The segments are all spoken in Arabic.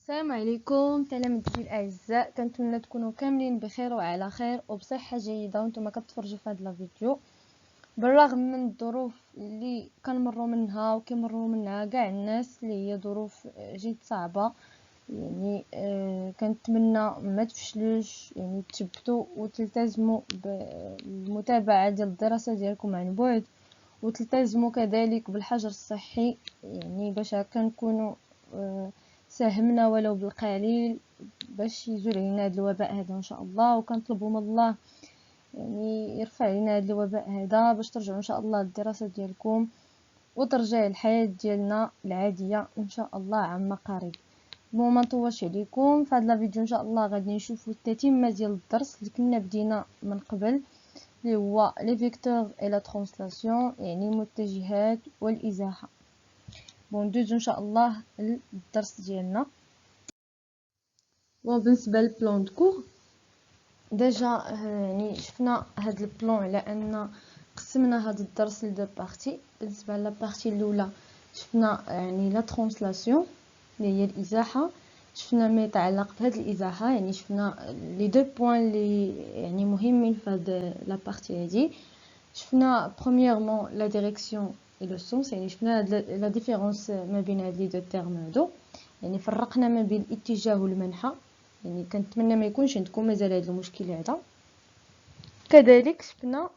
السلام عليكم تلاميذي الاعزاء، كنتمنى تكونوا كاملين بخير وعلى خير وبصحه جيده وانتم كتفرجوا في هذا الفيديو. بالرغم من الظروف اللي كنمروا منها وكيمروا منها كاع الناس اللي هي ظروف جد صعبه، كنتمنى ما تفشلوش، تثبتوا وتلتزموا بالمتابعه ديال الدراسه ديالكم عن بعد، وتلتزموا كذلك بالحجر الصحي، باش كنكونوا ساهمنا ولو بالقليل باش يزول علينا هذا الوباء هذا ان شاء الله. وكنطلبوا من الله يرفع علينا هذا الوباء هذا باش ترجعوا ان شاء الله للدراسه ديالكم وترجع الحياه ديالنا العاديه ان شاء الله عما قريب. ما نطولش عليكم في هذا الفيديو، ان شاء الله غادي نشوفوا التتمه ديال الدرس اللي كنا بدينا من قبل، اللي هو لي فيكتور اي لا ترانسلاسيون، المتجهات والازاحه. ندوزو ان شاء الله للدرس ديالنا. بالنسبه للبلان دو كور ديجا شفنا هاد البلان على ان قسمنا هاد الدرس لدو بارتي. بالنسبه للبارتي الاولى شفنا لا ترانسلاسيون اللي هي الازاحه، شفنا ما يتعلق بهاد الازاحه، شفنا لي دو بوين اللي مهمين في هاد لا بارتي هادي. شفنا برومييرمون لا ديريكسيون et le sens، شفنا لا ديفيرونس ما بين هاد لي دو تيرم هادو، فرقنا ما بين الاتجاه والمنحى. كنتمنى ما يكونش عندكم مازال هذا المشكل هذا. كذلك شفنا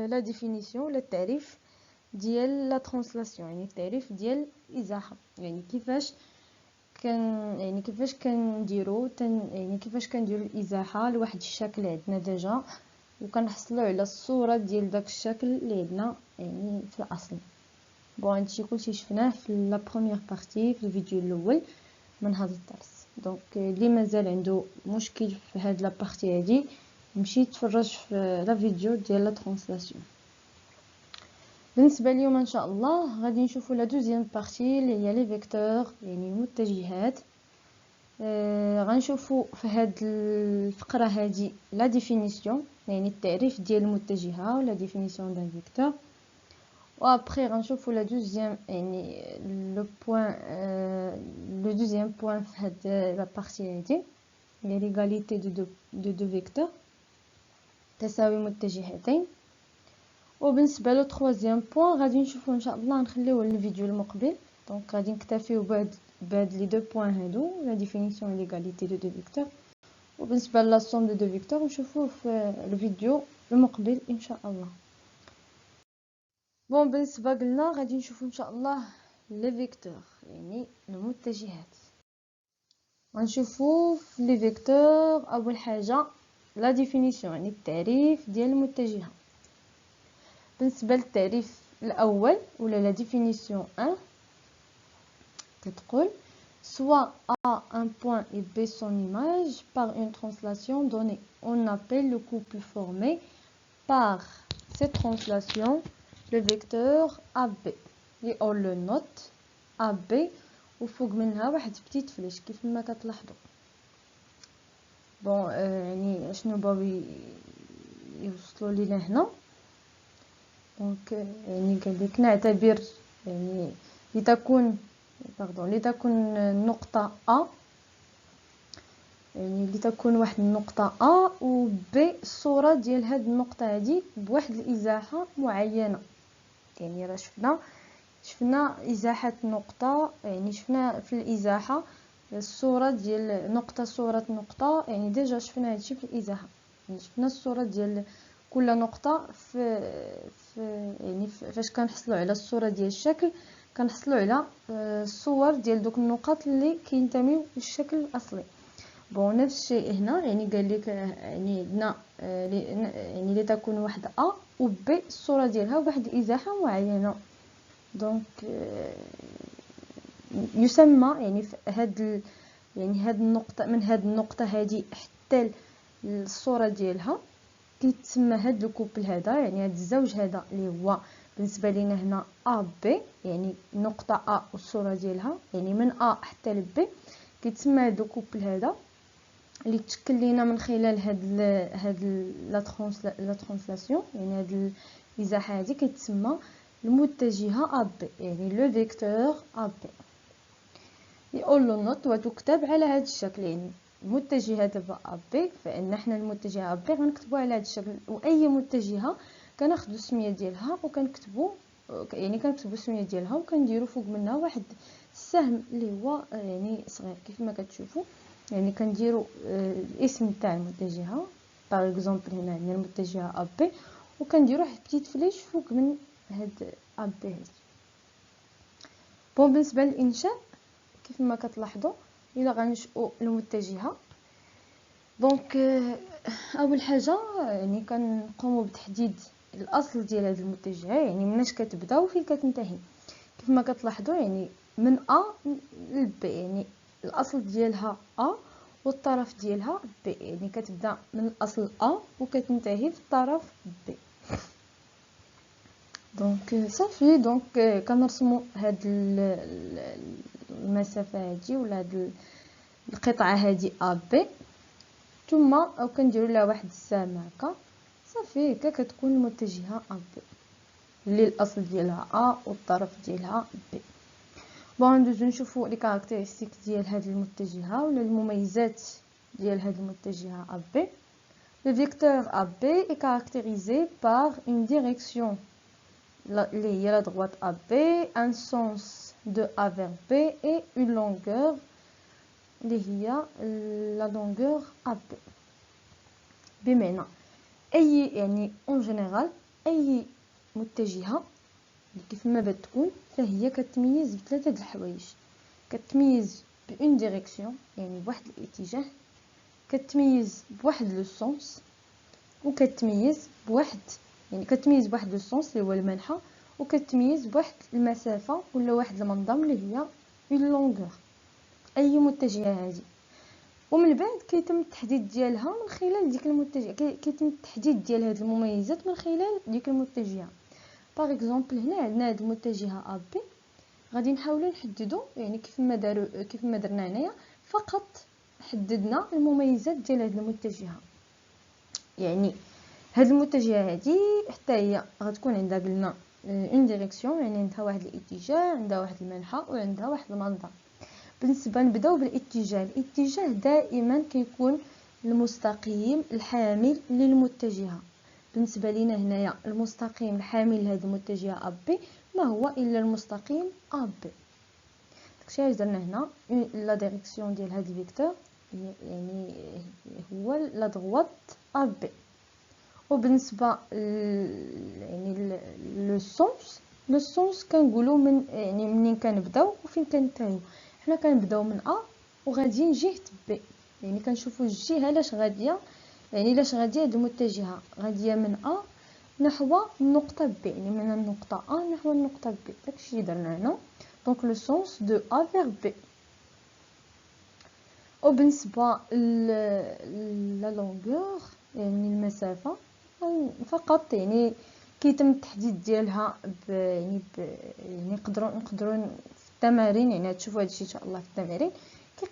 لا ديفينيسيون ولا التعريف ديال لا ترانسلاسيون، التعريف ديال الازاحه، كيفاش كنديروا كيفاش كنديروا الازاحه لواحد الشكل عندنا ديجا، وكنحصلوا على الصوره ديال داك الشكل اللي عندنا في الاصل. هادشي كلشي شفناه في لا بروميير بارتي في الفيديو الاول من هذا الدرس. دونك اللي مازال عنده مشكل في هاد لا بارتي هادي يمشي يتفرج في لا فيديو ديال لا ترانسلاسيون. بالنسبه اليوم ان شاء الله غادي نشوفوا لا دوزيام بارتي اللي هي لي فيكتور، المتجهات. غنشوفوا في هاد الفقره هادي لا ديفينيسيون، التعريف ديال المتجهه ولا ديفينيسيون دان فيكتور. وابري غنشوفوا لا دوزيام لو بوين لو دوزيام بوين في هاد لا بارتي هادي هي ليغاليتي دو دو فيكتور، تساوي متجهتين. وبالنسبه لو تروازيام بوين غادي نشوفوا ان شاء الله نخليوه للفيديو المقبل. دونك غادي نكتفيو بهاد لي دو بوين هادو، لا ديفينيسيون ليغاليتي دو دو فيكتور. وبالنسبه لا سوم دو دو فيكتور نشوفوه في الفيديو المقبل ان شاء الله. بالنسبه قلنا غادي نشوفوا ان شاء الله لي فيكتور، المتجهات. غنشوفوا في لي فيكتور اول حاجه لا ديفينيسيون، التعريف ديال المتجهه. بالنسبه للتعريف الاول ولا لا ديفينيسيون 1 كتقول soit A un point et B son image par une translation donnée. On appelle le couple formé par cette translation le vecteur AB. Et on le note AB وفوق منها واحد بتيت فلاش كيف ما كتلاحظوا. شنو باغي يوصلوا لينا هنا؟ دونك قال لك نعتبر لتكون نقطة A، لتكون واحد النقطة A و B الصورة ديال هاد النقطة هادي بواحد الإزاحة معينة. راه شفنا إزاحة نقطة، شفنا في الإزاحة الصورة ديال نقطة، صورة نقطة، ديجا شفنا هادشي في الإزاحة. شفنا الصورة ديال كل نقطة فاش كنحصلوا على الصورة ديال الشكل كنحصلوا على الصور ديال دوك النقط اللي كينتميو للشكل الاصلي. نفس الشيء هنا، قال لك هنا لتكون واحد A و B الصورة ديالها بواحد الإزاحة معينة. دونك يسمى هاد النقطة، من هاد النقطة هادي حتى الصورة ديالها كيتسمى هاد الكوبل هذا، هاد الزوج هذا اللي هو بالنسبه لينا هنا A B، نقطه A والصوره ديالها، من A حتى ل B كيتسمى هاد الكوبل هذا اللي تشكل لينا من خلال هاد لا ترانسلاسيون، هاد الازاحه هذه كيتسمى المتجهه AB، لو فيكتور AB. يقول له نوت وتكتب على هذا الشكل. يعني المتجهه دابا ا بي، فان حنا المتجهه ا بي غنكتبوها على هذا الشكل، واي متجهه كناخذوا السميه ديالها وكنكتبوا، يعني كنكتبوا السميه ديالها وكنديروا فوق منها واحد السهم اللي هو يعني صغير كيف ما كتشوفوا. يعني كنديروا الاسم تاع المتجهه، باغ اكزومبل هنا عندنا المتجهه ا بي، وكنديروا واحد بتيت فليش فوق من هاد ا بي هادي. بون بالنسبه للانشاء كيف ما كتلاحظوا الا غنشئوا المتجهه، دونك اول حاجه يعني كنقوموا بتحديد الاصل ديال هذه المتجهه، يعني مناش كتبدا وفين كتنتهي. كيف ما كتلاحظوا يعني من ا ل ب، يعني الاصل ديالها ا والطرف ديالها ب، يعني كتبدا من الاصل ا وكتنتهي في الطرف ب. دونك صافي، دونك كنرسموا هاد المسافه هادي ولا هاد القطعه هادي ا بي، ثم او كنديروا لها واحد السهم هكا. صافي هكا كتكون المتجهه ا بي اللي الاصل ديالها ا والطرف ديالها بي. بون ندوزو نشوفوا لي كاركتيرستيك ديال هذه المتجهه ولا المميزات ديال هذه المتجهه ا بي. Le vecteur AB est caractérisé par une direction, la droite AB, un sens de A vers B et une longueur, la longueur AB. بمعنى اي يعني اون جينيرال اي متجهه كيف ما بتكون فهي كتميز بثلاثه د الحوايج. كتميز بون ديريكسيون يعني بواحد الاتجاه، كتميز بواحد لو سونس، وكتميز بواحد يعني كتميز بواحد لو سونس اللي هو المنحى، وكتميز بواحد المسافه ولا واحد المنظم اللي هي اون لونغور. اي متجهه هذه ومن بعد كيتم التحديد ديالها من خلال ديك المتجهه، كيتم التحديد ديال هذه المميزات من خلال ديك المتجهه. باغ اكزومبل هنا عندنا هذه المتجهه ا بي، غادي نحاولوا نحددوا يعني كيف ما درنا هنايا، فقط حددنا المميزات ديال هذه المتجهه. يعني هذه المتجهه هذه حتى هي غتكون عندها قلنا اون ديريكسيون، يعني عندها واحد الاتجاه، عندها واحد المنحى، وعندها واحد المنظم. بالنسبه نبداو الاتجاه دائما كيكون المستقيم الحامل للمتجهه. بالنسبه لينا هنايا المستقيم الحامل لهذه المتجهه ا بي ما هو الا المستقيم ا بي. داكشي علاش درنا هنا لا ديريكسيون ديال هذا الفيكتور يعني هو لا دروات ا بي. وبالنسبه يعني لو سونس كنقولوا من يعني منين كنبداو وفين كننتهيو. حنا كنبداو من ا وغاديين جهه بي، يعني كنشوفوا الجهه لاش غاديه، يعني لاش غاديه هذه المتجهه غاديه من ا نحو النقطه بي، يعني من النقطه ا نحو النقطه بي. داكشي درنا هنا، دونك لو سونس دو ا فيغ بي. وبالنسبه لا لونغور يعني المسافه فقط يعني كيتم التحديد ديالها يعني نقدروا في التمارين، يعني تشوفوا هذا الشيء ان شاء الله في التمارين،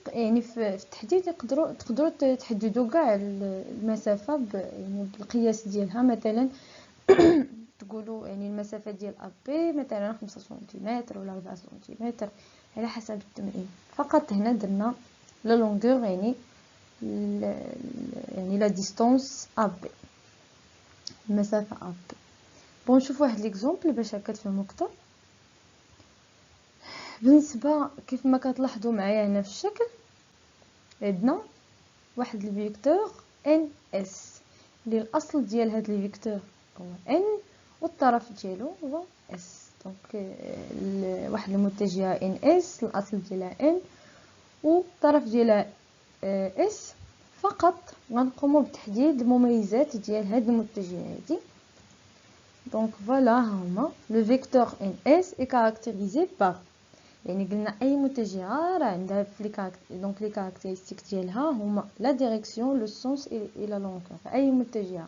يعني في التحديد تقدروا تحددوا كاع المسافه يعني بالقياس ديالها. مثلا تقولوا يعني المسافه ديال ا بي مثلا 5 سنتيمتر ولا 4 سنتيمتر على حسب التمرين. فقط هنا درنا لا لونغور يعني لا ديستانس ا بي، المسافه ا بي. بون نشوف واحد ليكزومبل باش هكا تفهموا اكثر. بالنسبه كيف ما كتلاحظوا معايا هنا في الشكل عندنا واحد الفيكتور ان اس اللي الاصل ديال هذا الفيكتور هو ان والطرف ديالو هو اس. دونك واحد المتجهه ان اس الاصل ديالها ان والطرف ديالها اس. فقط غنقوموا بتحديد المميزات ديال هذه المتجهه هذه. دونك فوالا هما لو فيكتور ان اس اي كاركتيريزي بار، يعني قلنا اي متجهه راه عندها في دونك لي كاركتيرستيك ديالها هما لا ديريكسيون لو سونس اي لا لونغور. اي متجهه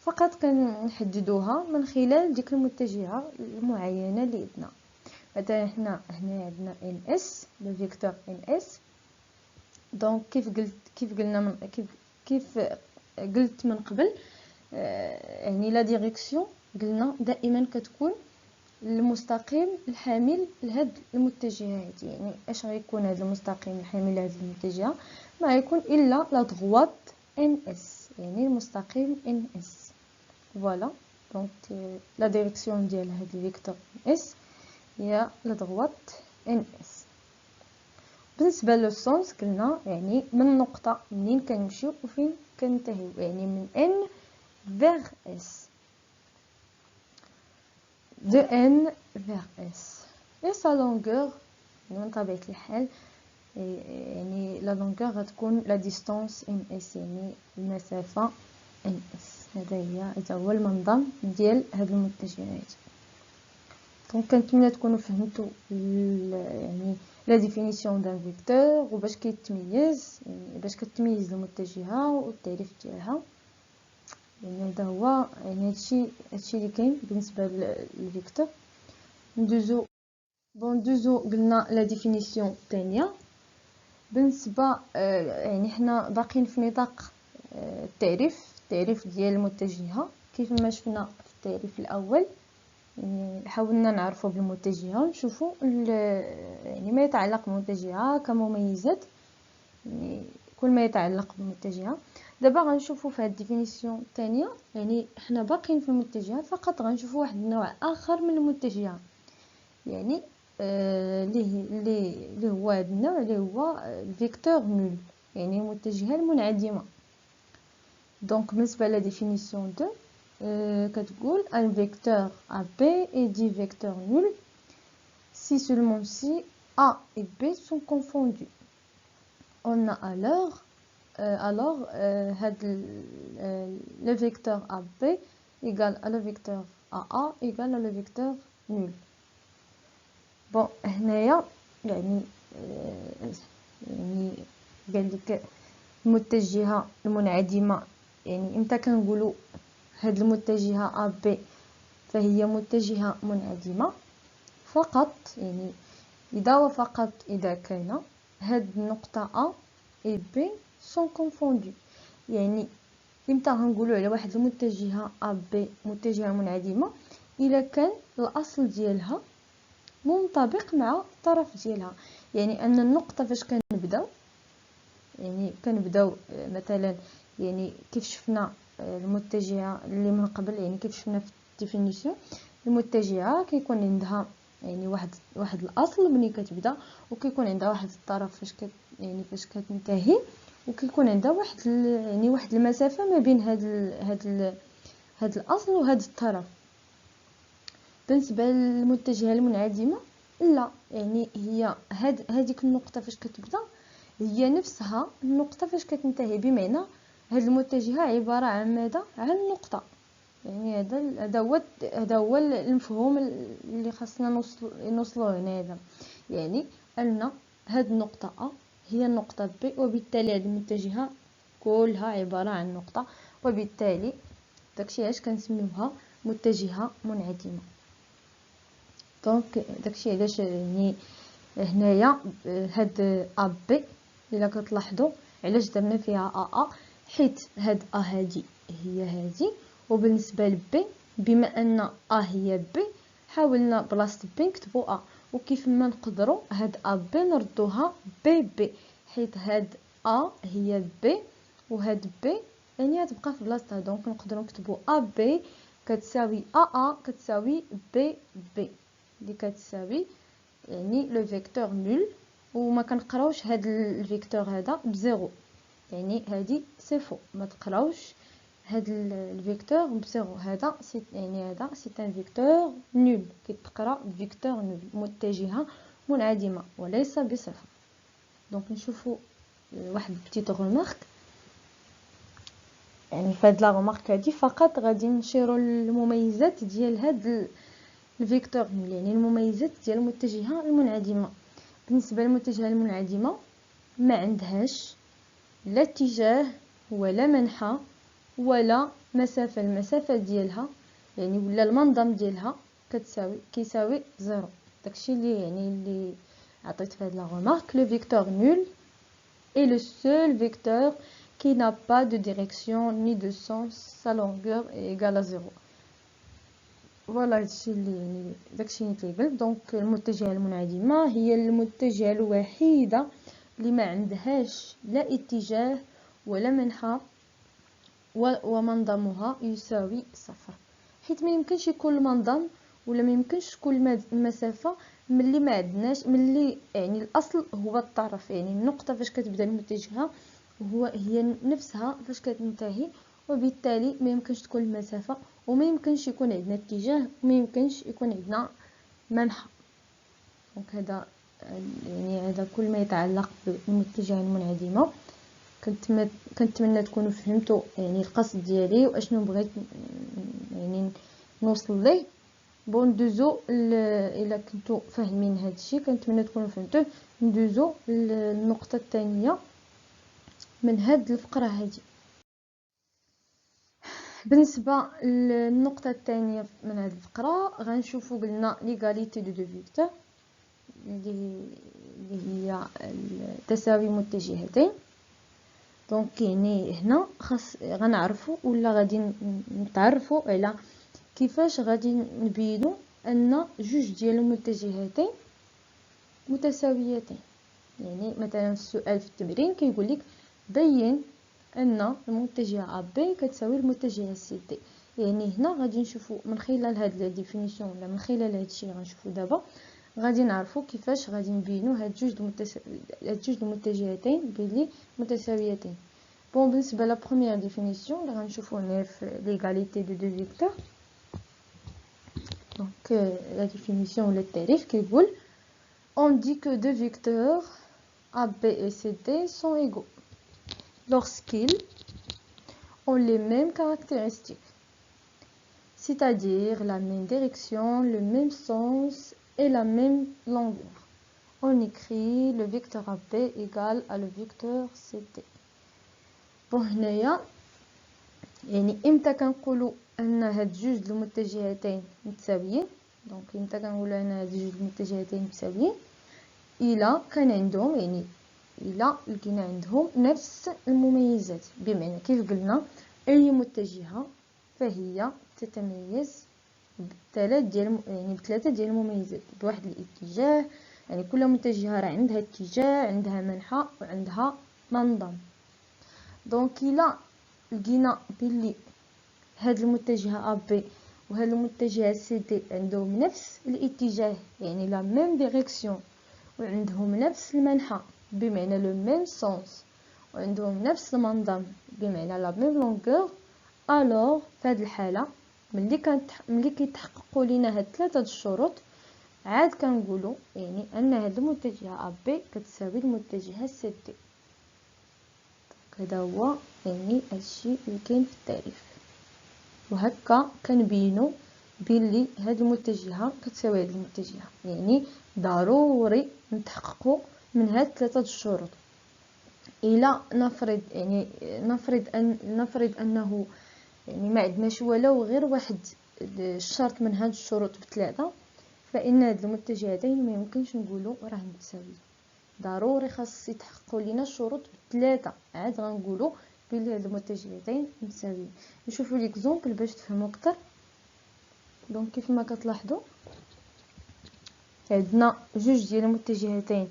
فقط كنحددوها من خلال ديك المتجهه المعينه اللي عندنا. مثلا هنا عندنا ان اس لو فيكتور ان اس. دونك كيف قلت من قبل يعني لا ديريكسيون قلنا دائما كتكون المستقيم الحامل لهاد المتجهات. يعني اش غيكون هذا المستقيم الحامل لهاد المتجهه؟ ما غيكون الا لا دغوات ان اس، يعني المستقيم ان اس. فوالا دونك لا ديريكسيون ديال هاد الفيكتور اس هي لا دغوات ان اس. بالنسبه لو سونس قلنا يعني من النقطه منين كنمشيو وفين كننتهيو، يعني من ان vers S, de N vers S. Et sa longueur, من طبيعة الحال يعني la longueur غتكون la distance NS، يعني المسافة NS. هذا هو المنظم ديال هاد المتجهات. دونك كنتمنى تكونوا فهمتوا يعني لا ديفينيسيون دان فيكتور وباش كيتميز، يعني باش كتميز المتجهة والتعريف ديالها. يعني هذا هو يعني هادشي اللي كاين بالنسبه للفيكتور. ندوزو قلنا لا ديفينيسيون الثانيه. بالنسبه يعني حنا باقيين في نطاق التعريف ديال المتجهه كيف ما شفنا في التعريف الاول. يعني حاولنا نعرفوا بالمتجهه ونشوفوا يعني ما يتعلق بالمتجهه كمميزات، يعني كل ما يتعلق بالمتجهه. دابا غنشوفوا في هذه الديفينيسيون الثانيه، يعني حنا باقيين في المتجهه فقط غنشوفوا واحد النوع اخر من المتجهه، يعني اللي هو هذا النوع اللي هو الفيكتور نول، يعني المتجهه المنعدمه. دونك بالنسبه لا ديفينيسيون 2 كتقول un vecteur AB est dit vecteur nul si seulement si A et B sont confondus. On a alors le vecteur AB égale à le vecteur AA égale à le vecteur nul. Bon هنايا يعني قال لك المتجهه المنعدمه، يعني امتى كنقولوا هاد المتجهه AB فهي متجهه منعدمه؟ فقط يعني اذا وفقط اذا كان هاد النقطه A et B sont confondus. يعني امتى غنقولوا على واحد المتجهه AB متجهه منعدمه؟ الا كان الاصل ديالها منطبق مع الطرف ديالها. يعني ان النقطه فاش كنبداو، يعني كنبداو مثلا يعني كيف شفنا المتجهه اللي من قبل، يعني كيف شفنا في الديفينيسيون المتجهه كيكون عندها يعني واحد الاصل ملي كتبدا، وكيكون عندها واحد الطرف فاش كتنتهي، وكيكون عندها واحد المسافه ما بين هاد الاصل وهاد الطرف. بالنسبه للمتجهه المنعدمه لا، يعني هي هذيك النقطه فاش كتبدا هي نفسها النقطه فاش كتنتهي، بمعنى هاد المتجهه عباره عن ماذا؟ عن نقطه. يعني هذا هو المفهوم اللي خاصنا نوصلوه هنا. هذا يعني ان هاد النقطه A هي النقطه B، وبالتالي هاد المتجهه كلها عباره عن نقطه، وبالتالي داكشي علاش كنسميوها متجهه منعدمه. دونك داكشي علاش يعني هنايا هاد AB الا كتلاحظوا علاش درنا فيها AA، حيت هاد A هادي هي هادي، وبالنسبه لB بما ان A هي B حاولنا بلاصه B نكتبوا A، وكيف ما نقدروا هاد AB نردوها BB، حيت هاد A هي B وهاد B يعني غتبقى في بلاصتها. دونك نقدروا نكتبوا AB كتساوي AA كتساوي BB اللي كتساوي يعني لو فيكتور نول، وما كنقراوش هاد الفيكتور هذا بزيرو، يعني هادي سي فو، ما تقراوش هاد الفيكتور بزيرو، هذا سي ان فيكتور نول، كيتقرا فيكتور نول متجهه منعدمه وليس بصفر. دونك نشوفوا واحد بتيت غومارك، يعني فهاد لا غومارك هادي فقط غادي نشيروا المميزات ديال هاد الفيكتور نول، يعني المميزات ديال المتجهه المنعدمه. بالنسبه للمتجهه المنعدمه ما عندهاش لا اتجاه ولا منحى ولا مسافه، المسافه ديالها يعني ولا المنظم ديالها كيساوي زيرو. داكشي اللي عطيت في هاد لا غومارك. لو فيكتور نول est le seul vecteur qui n'a pas de direction ni de sens, sa longueur est égale à 0. فوالا هادشي اللي يعني داكشي اللي كيقلت. دونك المتجهة المنعدمة هي المتجهة الوحيدة اللي ما عندهاش لا اتجاه ولا منحى ومنظمها يساوي صفر، حيت ما يمكنش يكون المنظم ولا ما يمكنش تكون المسافة ملي ما عندناش، ملي يعني الاصل هو الطرف، يعني النقطة فاش كتبدا المتجهة هي نفسها فاش كتنتهي، وبالتالي ما يمكنش تكون المسافة وما يمكنش يكون عندنا اتجاه وما يمكنش يكون عندنا منحى. دونك هذا يعني هذا كل ما يتعلق بالمتجهة المنعدمة. كنتمنى تكونوا فهمتوا يعني القصد ديالي واشنو بغيت يعني نوصل ليه. ندوزو الا كنتو فاهمين هادشي كنتمنى تكونوا فهمتوه. ندوزو للنقطه الثانيه من هاد الفقره هادي. بالنسبه للنقطه الثانيه من هاد الفقره غنشوفوا قلنا ليغاليتي دو فيكتور اللي هي تساوي متجهتين. دونك يعني هنا خاص غنعرفوا ولا غادي نتعرفوا على كيفاش غادي نبينوا ان جوج ديال المتجهتين متساويتين. يعني مثلا في السؤال في التمرين كيقول لك بين ان المتجهه ب كتساوي المتجهه سي دي. يعني هنا غادي نشوفوا من خلال هاد لا ديفينيسيون ولا من خلال هاد الشيء اللي غنشوفوا دابا غادي نعرفوا كيفاش غادي نبينوا هاد جوج المتجهتين بلي متساويتين. بالنسبه لا بروميير ديفينيسيون اللي غنشوفوا هنا في ليغاليتي دو دو فيكتور. Donc la définition ou le tarif qui dit on dit que deux vecteurs A, B et C, D sont égaux lorsqu'ils ont les mêmes caractéristiques, c'est-à-dire la même direction, le même sens et la même longueur. On écrit le vecteur AB égale à le vecteur CD. Bon, هنايا يعني امتى كنقولوا ان هاد جوج المتجهتين متساويين. دونك امتى كنقولوا ان هاد جوج المتجهتين متساويين؟ الا كان عندهم يعني الا لقينا عندهم نفس المميزات. بمعنى كيف قلنا اي متجهه فهي تتميز بثلاثه ديال المميزات بواحد الاتجاه. يعني كل متجهه راه عندها اتجاه، عندها منحى وعندها منظم. دونك الا لقينا بلي هاد المتجهه ا بي وهاد المتجهه سي دي عندهم نفس الاتجاه يعني لا ميم ديريكسيون وعندهم نفس المنحى بمعنى لو ميم سونس وعندهم نفس المنظم بمعنى لا ميم لونغور، الوغ في هاد الحاله ملي كيتحققوا لينا هاد ثلاثه الشروط عاد كنقولوا يعني ان هاد المتجهه ا بي كتساوي المتجهه سي دي. هذا هو يعني هادشي اللي كاين في التعريف. وهكا كنبينوا بلي هاد المتجهه كتساوي هاد المتجهه. يعني ضروري نتحققوا من هاد ثلاثه الشروط. الى نفرض انه يعني ما عندناش ولو غير واحد الشرط من هاد الشروط بثلاثه، فان هاد المتجهتين ما يمكنش نقولوا راه متساويين. ضروري خاص يتحققوا لينا الشروط بثلاثه عاد غنقولوا بلي هاد المتجهتين متساويين. نشوفوا ليكزامبل باش تفهموا اكثر. دونك كيف ما كتلاحظوا عندنا جوج ديال المتجهتين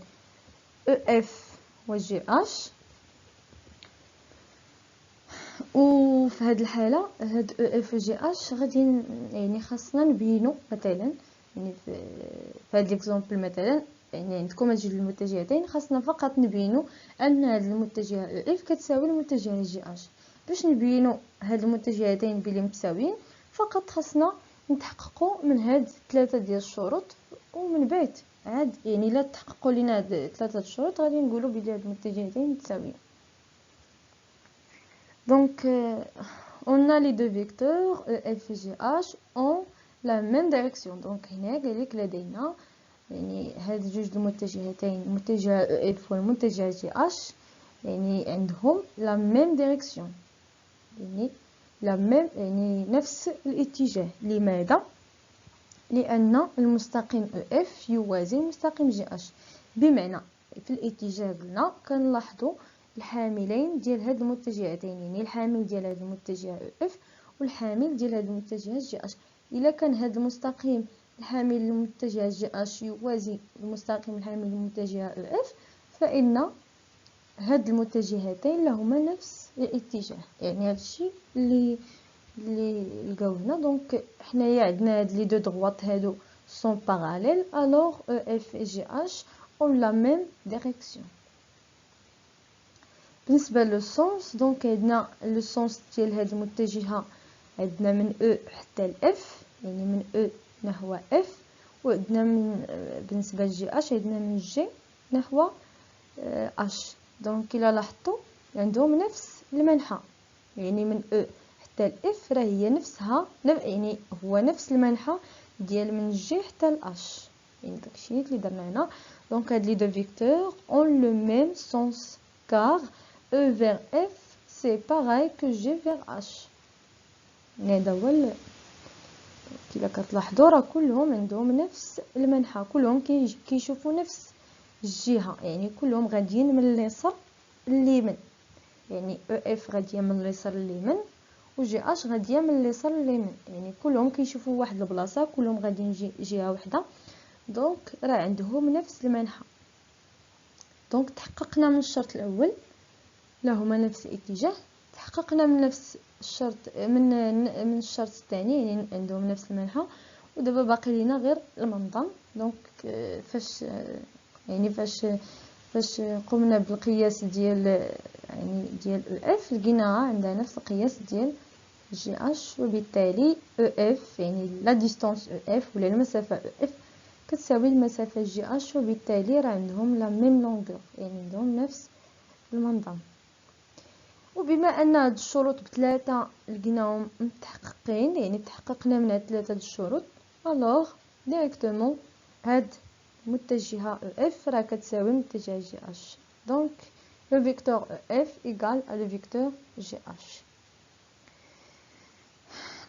اف و جي اش، وفي هذه الحاله هاد اف و جي اش غادي يعني خاصنا نبينوا مثلا يعني في هاد ليكزامبل مثلا يعني عندكم هاد جوج المتجهتين خاصنا فقط نبينوا ان هاد المتجهه اف كتساوي المتجهه جي اش. باش نبينوا هاد المتجهتين بلي متساويين فقط خاصنا نتحققوا من هاد ثلاثه ديال الشروط، ومن بعد عاد يعني الا تحققوا لينا هاد ثلاثه الشروط غادي نقولوا بلي هاد المتجهتين متساويين. Donc, on a les deux vecteurs F et GH ont la même direction. Donc, هنا قالك لدينا يعني هاد جوج المتجهتين المتجه F والمتجه GH يعني عندهم la même direction، يعني la même يعني نفس الاتجاه. لماذا؟ لأن المستقيم EF يوازي المستقيم GH. بمعنى في الاتجاه قلنا كنلاحظوا الحاملين ديال هاد المتجهتين، يعني الحامل ديال هاد المتجه اف والحامل ديال هاد المتجه جي اش الا كان هذا المستقيم الحامل للمتجهة جي اش يوازي المستقيم الحامل للمتجهة او اف، فإن هاد المتجهتين لهما نفس الاتجاه. يعني هادشي اللي لقاو هنا. دونك حنايا عندنا هاد لي دو دغوات هادو سون باراليل، الوغ او اف جي اش اون لا ميم ديريكسيون. بالنسبه لو سونس، دونك عندنا لو سونس ديال هاد المتجهه عندنا من او حتى الاف، يعني من او نحو اف، وعندنا من بالنسبه لجي اش عندنا من جي نحو اش. دونك الا لاحظتوا عندهم نفس المنحى، يعني من او حتى الاف راه هي نفسها، يعني هو نفس المنحى ديال من جي حتى الاش، يعني داكشي اللي درنا هنا. دونك هاد لي دو فيكتور اون لو ميم سونس كار E vers F c'est pareil que G vers H. هذا هو كيلا كتلاحظوا راه كلهم عندهم نفس المنحى، كلهم كيشوفوا نفس الجهه، يعني كلهم غاديين من اليسار لليمين. يعني او اف غاديه من اليسار لليمين و جي اش غاديه من اليسار لليمين، يعني كلهم كيشوفوا واحد البلاصه، كلهم غاديين جهه واحده. دونك راه عندهم نفس المنحى. دونك تحققنا من الشرط الاول لهما نفس الاتجاه، تحققنا من نفس الشرط من الشرط الثاني، يعني عندهم نفس المنحى. ودابا باقي لينا غير المنظم. دونك فاش يعني فاش قمنا بالقياس ديال يعني ديال او اف لقيناها عندها نفس القياس ديال جي اش، وبالتالي او اف يعني لا ديستانس او اف ولا المسافه او اف كتساوي المسافه جي اش، وبالتالي راه عندهم لا ميم لونغور، يعني عندهم نفس المنظم. وبما ان هاد الشروط بثلاثه لقيناهم متحققين، يعني تحققنا من هاد ثلاثه الشروط، الوغ ديريكتومون هاد متجهه او اف راه كتساوي متجهه جي اش. دونك لو فيكتور او اف ايغال ا لو فيكتور جي اش.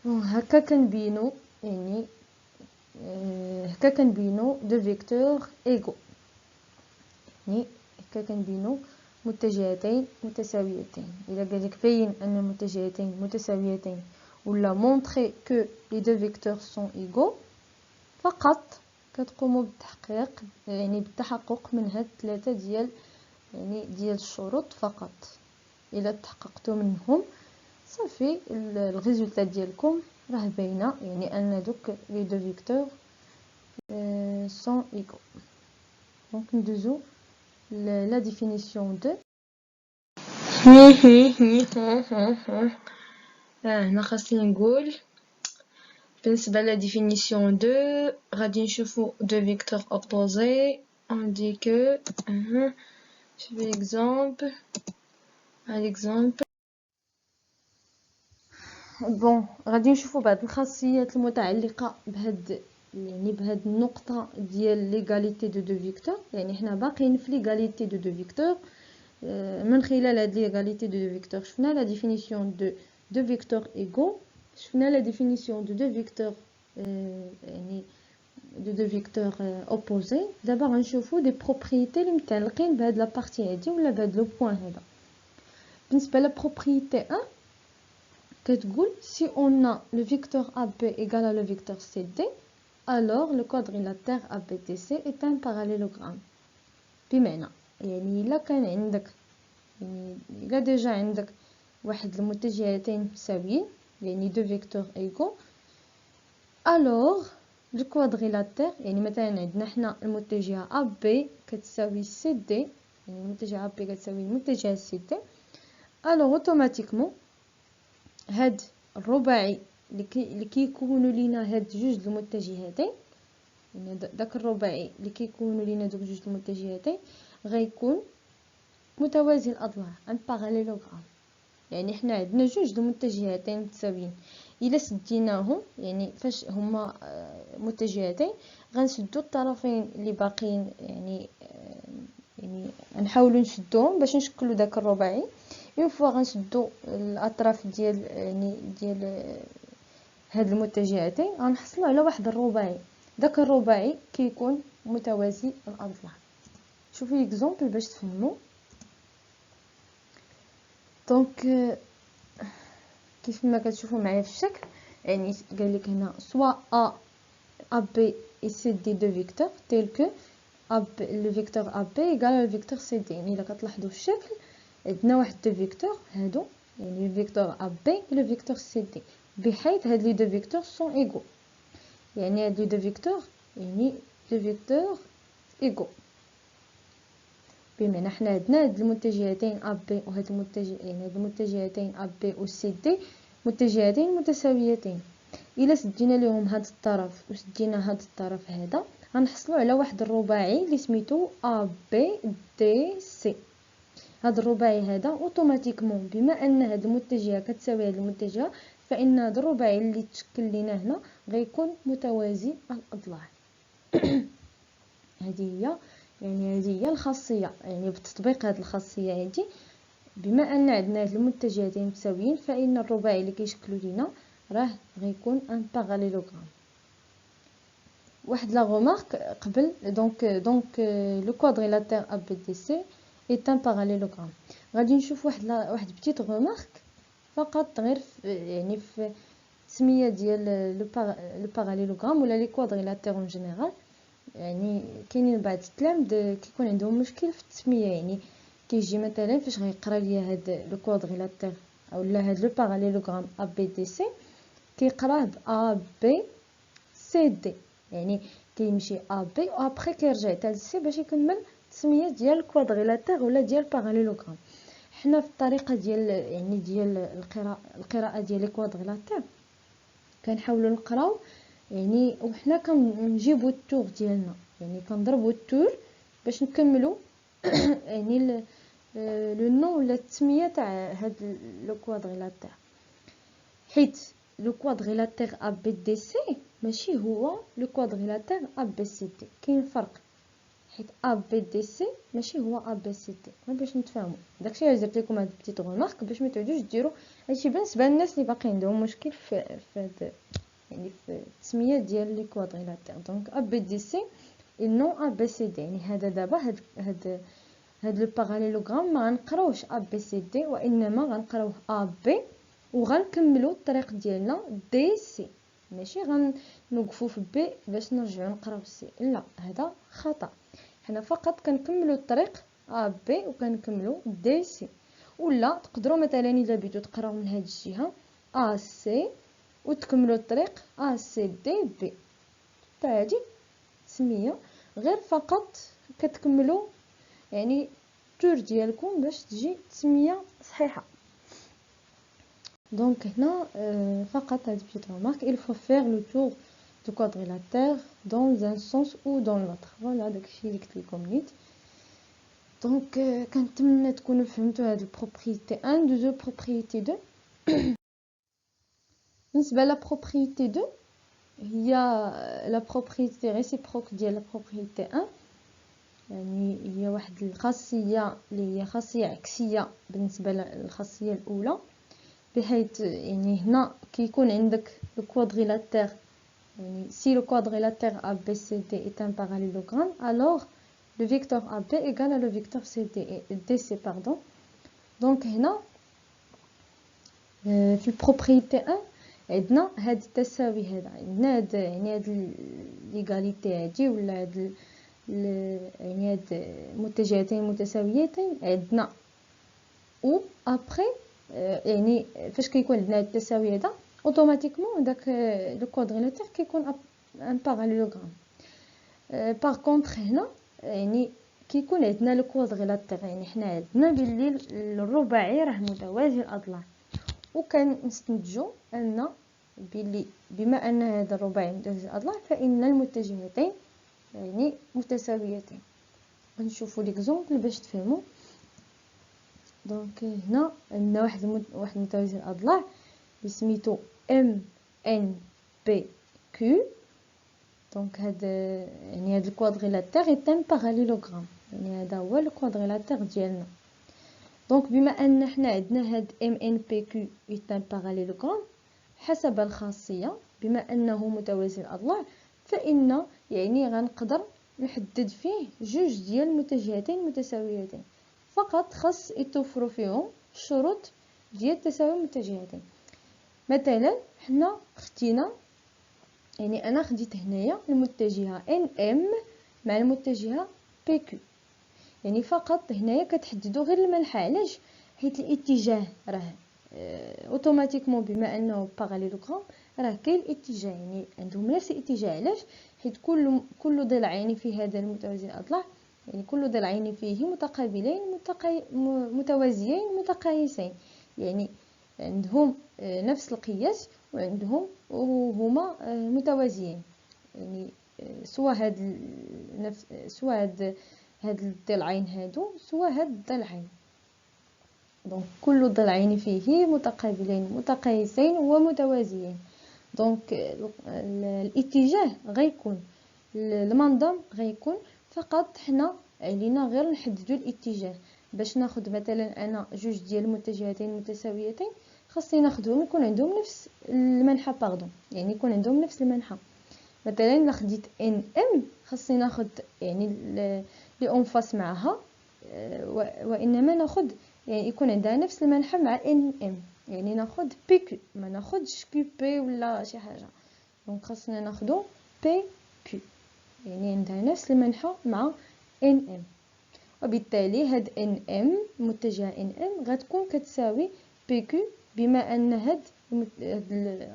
هكا كنبينو يعني هكا كنبينو دو فيكتور ايغو، يعني هكا كنبينو متجهتين متساويتين. اذا قالك باين ان المتجهتين متساويتين ولا مونطري كو لي دو فيكتور سون ايغو، فقط كتقوموا بالتحقيق يعني بالتحقق من هاد ثلاثه ديال الشروط فقط. الا تحققتوا منهم صافي الريزولطات ديالكم راه باينه، يعني ان دوك لي دو فيكتور سون ايغو. دونك ندوزو la définition de هنا خاصني نقول بالنسبه لا définition de غادي نشوفو دو فيكتور opposés. on dit que je vais exemple بون غادي نشوفو بعض الخاصيات المتعلقه بهاد يعني بهاد النقطه ديال ليغاليتي دو فيكتور. يعني حنا باقيين في ليغاليتي دو فيكتور. من خلال هاد ليغاليتي دو فيكتور شفنا لا ديفينيسيون دو فيكتور ايغو، شفنا لا ديفينيسيون دو فيكتور يعني دو فيكتور اوبوزي. دابا غنشوفو دي بروبريتي اللي متعلقين بهاد لا بارتي هادي ولا بهاد لو بوين هذا. بالنسبه لا بروبريتي 1 كتقول si on a le vecteur AB égal à le vecteur CD, alors le quadrilatère ABTC est un parallélogramme. بمعنى يعني الا كان عندك يعني الا ديجا عندك واحد المتجهتين متساويين يعني دو فيكتور ايغو، الوغ لو كوادريلاتير يعني مثلا عندنا حنا المتجهه ا بي كتساوي سي دي، يعني المتجهه ا بي كتساوي المتجهه سي دي، الوغ اوتوماتيكمون هاد الرباعي اللي كيكونوا لينا هاد جوج المتجهتين، يعني داك الرباعي اللي كيكونوا لينا دوك جوج المتجهتين غيكون متوازي الاضلاع ان باراليلوغرام. يعني حنا عندنا جوج المتجهتين متساويين، الا سديناهم يعني فاش هما متجهتين غنسدوا الطرفين اللي باقيين، يعني نحاولوا نشدوهم باش نشكلوا داك الرباعي. اون فوا غنشدوا الاطراف ديال هاد المتجهتين غنحصلوا على واحد الرباعي. داك الرباعي كيكون متوازي الاضلاع. شوفوا اكزامبل باش تفهموا. دونك كيف ما كتشوفوا معايا في الشكل، يعني قال لك هنا سوا ا AB et CD دو فيكتور تيل كو لو فيكتور AB ايكال لو فيكتور CD. يعني الا كتلاحظوا في الشكل عندنا واحد دو فيكتور هادو، يعني الفيكتور AB لو فيكتور CD، بحيث هاد لي دو فيكتور سون ايغو. يعني هاد لي دو فيكتور يعني دو فيكتور ايغو، بمعنى حنا عندنا هاد المتجهتين AB وهاد المتجه، يعني هاد المتجهتين AB و CD متجهتين متساويتين. الا سدينا ليهم هاد الطرف وسدينا هاد الطرف هذا غنحصلوا على واحد الرباعي اللي سميتو ABDC. هاد الرباعي هذا اوتوماتيكمون بما ان هاد المتجهه كتساوي هاد المتجهه، فان هاد الرباعي اللي تشكل لينا هنا غيكون متوازي الاضلاع. هذه هي الخاصيه، يعني بتطبيق هاد الخاصيه هذه بما ان عندنا هاد المتجهتين متساويين فان الرباعي اللي كيشكلوا لينا راه غيكون ان باراليلوغرام. واحد لا غومارك قبل دونك لو كوادريلاتير ABDC est un parallélogramme. غادي نشوف واحد بتيت غومارك فقط غير يعني في التسميه ديال لو باراليلوغرام ولا لي كوادريلاتير اون جينيرال. يعني كاينين بعض التلاميذ كيكون عندهم مشكل في التسميه، يعني كيجي مثلا فاش غيقرا ليا هاد لو كوادريلاتير او لا هاد لو باراليلوغرام ABDC كيقراه ب ABCD، يعني كيمشي AB و ابري كيرجع حتى ل C باش يكمل التسميه ديال الكوادريلاتير ولا ديال باراليلوغرام. حنا في الطريقه ديال القراءه ديال الكوادريلاتير كنحاولوا نقراو يعني وحنا كنجيبوا التور ديالنا، يعني كنضربوا التور باش نكملوا يعني لو نون ولا التسميه تاع هاد لو كوادريلاتير. حيت لو كوادريلاتير ABDC ماشي هو لو كوادريلاتير ABCD، كاين فرق. حيت ABDC ماشي هو ABCD، باش نتفاهموا داكشي علاش درت لكم هاد بتيت غومارك باش ما تعودوش ديروا هادشي بالنسبه للناس اللي باقي عندهم مشكل في هاد يعني في التسميه ديال لي كوادريلاتير. دونك ABDC et non ABCD، يعني هذا دابا هاد لو باراليلوغرام ما غنقراوش ABCD وانما غنقراوه AB وغنكملوا الطريق ديالنا DC، ماشي غنوقفوا في B باش نرجعوا نقراو C، لا هذا خطا. حنا فقط كنكملوا الطريق AB وكنكملوا DC. ولا تقدروا مثلا الا بغيتوا تقراو من هذه الجهه AC وتكملوا الطريق ACDB، هذه سميه غير فقط كتكملوا يعني التور ديالكم باش تجي تسميه صحيحه. دونك هنا فقط هاد بيت remarque il faut faire le tour du quadrilatère dans un sens ou dans l'autre. فوالا داكشي اللي قلت لكم نيت. دونك كنتمنى تكونوا فهمتوا هاد البروبريتي 1 دو بروبريتي 2. بالنسبه لا بروبريتي 2 هي لا بروبريتي ريسيبروك ديال لا بروبريتي 1، يعني هي واحد الخاصيه اللي هي خاصيه عكسيه بالنسبه للخاصيه الاولى، بحيث يعني هنا كيكون عندك لو كوادريلاتير، يعني si le quadrilatère ABCD est un parallélogramme alors le vecteur AB égale à le vecteur DC pardon. donc هنا في البروبريتي 1 عندنا هاد التساوي هذا، عندنا هاد يعني هاد ليغاليتي هادي ولا هاد يعني هاد متجهتين متساويتين عندنا و ابري يعني فاش كيكون عندنا التساوي هذا اوتوماتيكمون داك لو كوادريلاتير كيكون ان باراليلوغرام. باغ كونطخ هنا يعني كيكون عندنا لو كوادريلاتير، يعني حنا عندنا باللي الرباعي راه متوازي الاضلاع، وكنستنتجوا ان باللي بما ان هذا الرباعي متوازي الاضلاع فان المتجهتين يعني متساويتين. غنشوفوا ليكزومبل باش تفهموا. دونك هنا عندنا واحد متوازي الاضلاع اللي سميتو MNPQ. دونك يعني هاد الكوادريلاتير est un parallélogramme، يعني هذا هو الكوادريلاتير ديالنا. دونك بما ان حنا عندنا هاد MNPQ est un parallélogramme حسب الخاصيه بما انه متوازي الاضلاع فان يعني غنقدر نحدد فيه جوج ديال المتجهتين متساويتين، فقط خاص يتوفروا فيهم الشروط ديال تساوي المتجهتين. مثلا حنا خدينا، يعني انا خديت هنايا المتجهه ان ام مع المتجهه بي كيو، يعني فقط هنايا كتحددوا غير المنحى. علاش؟ حيت الاتجاه راه اوتوماتيكمون بما انه باراليلوغرام راه كاين الاتجاه، يعني عندهم نفس الاتجاه. علاش؟ حيت كل ضلعين في هذا المتوازي الاضلاع، يعني كل ضلعين فيه متقابلين متوازيين متقايسين، يعني عندهم نفس القياس وهما متوازيين، يعني سواء هاد الضلعين هادو سواء هاد الضلعين. دونك كل ضلعين فيه متقابلين متقايسين ومتوازيين. دونك الاتجاه غيكون المنظم غيكون فقط حنا علينا غير نحددوا الاتجاه. باش ناخذ مثلا انا جوج ديال المتجهتين متساويتين، خاصني ناخذهم يكون عندهم نفس المنحى، يعني يكون عندهم نفس المنحى. مثلا الا خديت ان ام خاصني ناخذ يعني لي اونفاس معها، وانما ناخذ يعني يكون عندها نفس المنحى مع ان ام، يعني ناخذ بي كيو، ما ناخذش كيو بي ولا شي حاجه. دونك خاصنا ناخذو بي كيو، يعني عندها نفس المنحى مع ان ام، وبالتالي هاد ان ام متجهه ان ام غتكون كتساوي بي كيو، بما ان هاد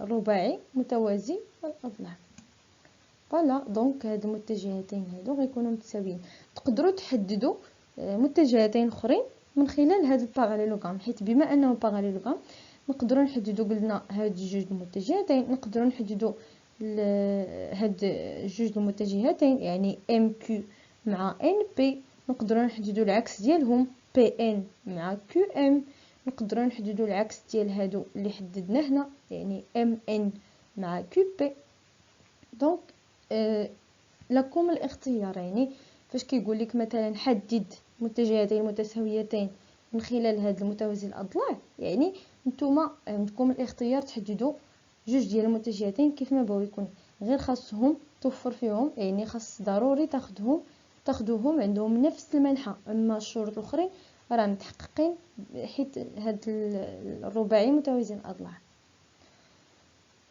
الرباعي متوازي الاضلاع. فوالا، دونك هاد المتجهتين هادو غيكونوا متساويين. تقدروا تحددوا متجهتين اخرين من خلال هاد الباراليلوغرام، حيت بما انه باراليلوغرام نقدروا نحددوا، قلنا هاد جوج المتجهتين نقدروا نحددوا هاد جوج المتجهتين، يعني ام كيو مع ان بي، نقدروا نحددوا العكس ديالهم بي ان مع كيو ام، نقدروا نحددوا العكس ديال هادو اللي حددنا هنا، يعني ام ان مع كيو بي. دونك لكم الاختيار، يعني فاش كيقول لك مثلا حدد متجهتين متساويتين من خلال هذا المتوازي الاضلاع، يعني نتوما عندكم الاختيار تحددوا جوج ديال المتجهتين كيف ما بغاو يكون، غير خاصهم توفر فيهم، يعني خاص ضروري تاخذوهم عندهم نفس المنحى. اما الشروط الاخرين راه متحققين حيت هاد الرباعي متوازي الاضلاع.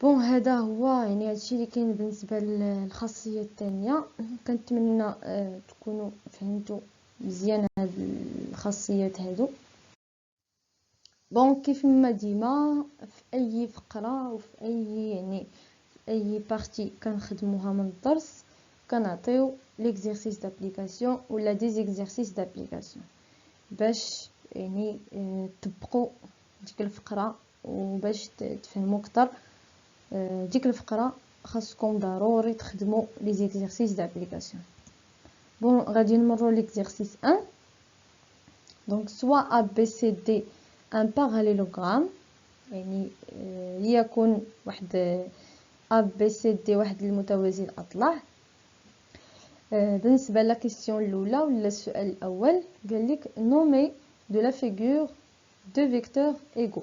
بون هذا هو يعني هادشي اللي كاين بالنسبه للخاصيه الثانيه. كنتمنى تكونوا فهمتوا مزيان هاد الخاصيات هادو. بون كيف ما ديما في اي فقره وفي اي يعني في اي بارتي كنخدموها من الدرس كنعطيو ليكزيرسيس دابليكاسيون ولا دي زيكزيرسيس دابليكاسيون باش يعني تطبقوا ديك الفقره وباش تفهموا اكثر ديك الفقره. خاصكم ضروري تخدموا لي زيكزيرسيس دابليكاسيون. بون غادي نمروا ليكزيرسيس 1. دونك سوا ا بي سي دي ان باراليلوغرام، يعني ليكون واحد ا بي سي دي واحد المتوازي الاضلاع. بالنسبه لا كيسيون الاولى ولا السؤال الاول قال لك نومي دو لا فيغور دو فيكتور ايغو،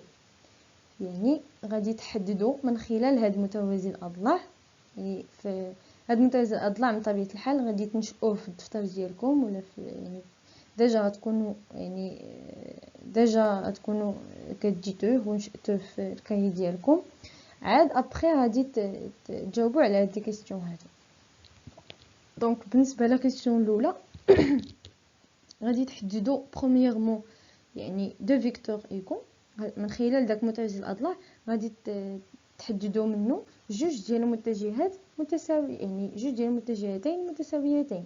يعني غادي تحددوا من خلال هاد متوازي الاضلاع. يعني في هاد متوازي الاضلاع من طبيعه الحال غادي تنشئوه في الدفتر ديالكم ولا في يعني ديجا غتكونوا يعني ديجا غتكونوا كتجيتوه ونشأتوه في الكاي ديالكم. عاد ابخي غادي تجاوبوا على هاد لي كيسيون هادو. دونك بالنسبه لا كيسيون الاولى غادي تحددوا برومييرمون يعني دو فيكتور ايغو، من خلال داك متوازي الاضلاع غادي تحددوا منه جوج ديال المتجهات متساوي، يعني جوج ديال المتجهتين متساويتين.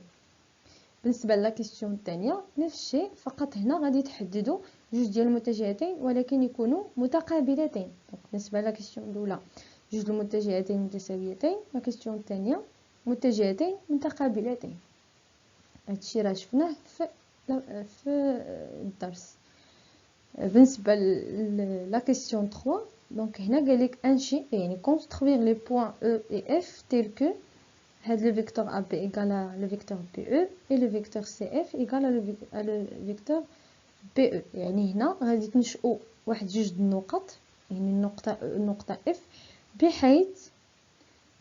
بالنسبه لا كيسيون الثانيه نفس الشيء، فقط هنا غادي تحددوا جوج ديال المتجهتين ولكن يكونوا متقابلتين. بالنسبه لا كيسيون الاولى جوج المتجهتين متساويتين، لا كيسيون الثانيه متجهتين متقابلتين. هادشي راه شفناه في الدرس. بالنسبه لا كيسيون 3 دونك هنا قال لك انشي يعني construire les points E et F tels que هاد le vecteur AB égale à le vecteur BE et le vecteur CF égale à le vecteur BE. يعني هنا غادي تنشئوا واحد جوج النقط، يعني النقطه F بحيث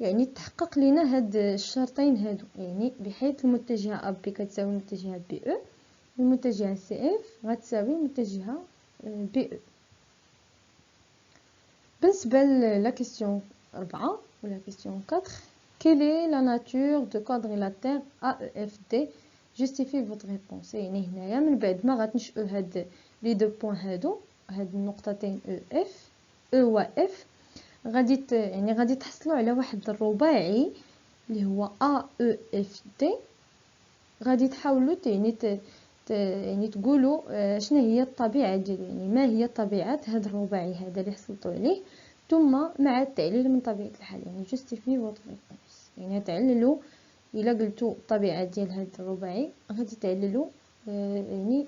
يعني تحقق لنا هاد الشرطين هادو، يعني بحيث المتجهه AB كتساوي المتجهه BE والمتجهه CF غتساوي المتجهه BE. بالنسبة لا question 4 ou la question 4, quelle est la nature de quadrilatère AEFD? Justifiez votre réponse. يعني هنايا من بعد ما غتنشئوا هاد لي دو بوين هاد النقطتين E و F غادي يعني غادي تحصلوا على واحد الرباعي اللي هو AEFD. غادي تحاولوا يعني تقولوا شنو هي الطبيعه ديالو، يعني ما هي طبيعه هذا الرباعي هذا اللي حصلتوا عليه، ثم مع التعليل من طبيعه الحال. يعني جوستيفي فوتر ريبونس، يعني تعللوا الا قلتوا الطبيعه ديال هذا الرباعي غادي تعللوا يعني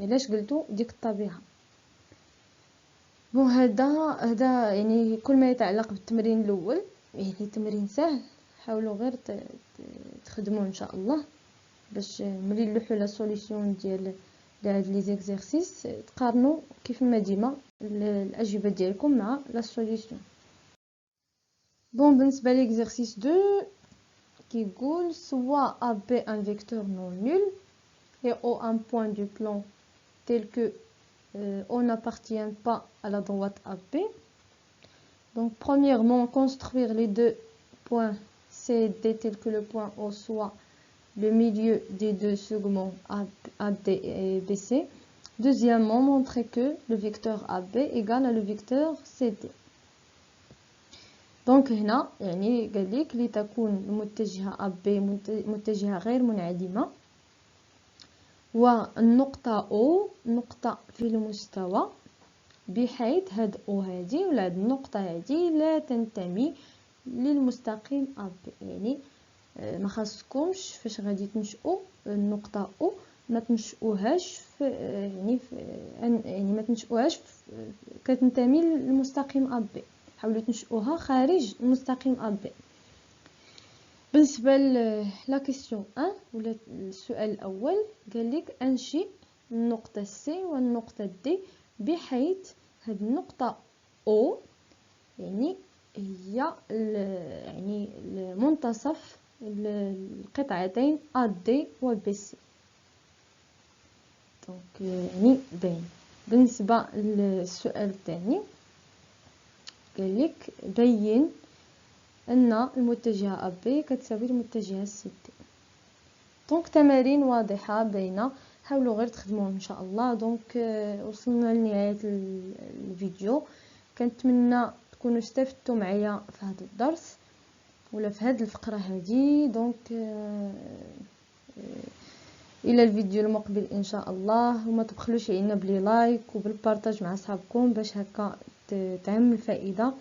علاش قلتوا ديك الطبيعه. بون هذا يعني كل ما يتعلق بالتمرين الاول، يعني تمرين سهل، حاولوا غير تخدموه ان شاء الله باش ملي نلوحو لا سوليسيون ديال هاد لي زيكزارسيس تقارنوا كيف ما ديما الاجوبه ديالكم مع لا سوليسيون. بون بالنسبه ليكزارسيس 2 كيقول soit AB un vecteur non nul et O un point du plan tel que O n'appartient pas à la droite AB. Donc premièrement, construire les deux points CD tels que le point O soit le milieu des deux segments AD et BC. Deuxièmement, montrer que le vecteur AB égale à le vecteur CD. Donc هنا يعني قال لك لتكون المتجهة AB متجهة غير منعدمة، والنقطة O نقطة في المستوى، بحيث هاد O هادي ولا هاد النقطة هادي لا تنتمي للمستقيم AB. يعني ما خاصكمش فاش غادي تنشئوا النقطه او ما تنشئوهاش يعني ما تنشئوهاش كتنتمي للمستقيم ا بي، حاولوا تنشئوها خارج المستقيم ا بي. بالنسبه لا كيسيون 1 ولا السؤال الاول قال لك انشئ النقطه سي والنقطه دي بحيث هاد النقطه او يعني هي يعني المنتصف القطعتين AD و BC. دونك يعني باين. بالنسبه للسؤال الثاني قال لك بين ان المتجهه AB كتساوي المتجهه CD. دونك تمارين واضحه باينه، حاولوا غير تخدموهم ان شاء الله. دونك وصلنا لنهايه الفيديو، كنتمنى تكونوا استفدتوا معايا في هذا الدرس ولا في هذه الفقره هذه. دونك الى الفيديو المقبل ان شاء الله، وما تبخلوش علينا بلي لايك وبالبارطاج مع صحابكم باش هكا تعم الفائده.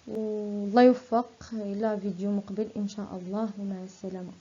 والله يوفق الى فيديو مقبل ان شاء الله، ومع السلامه.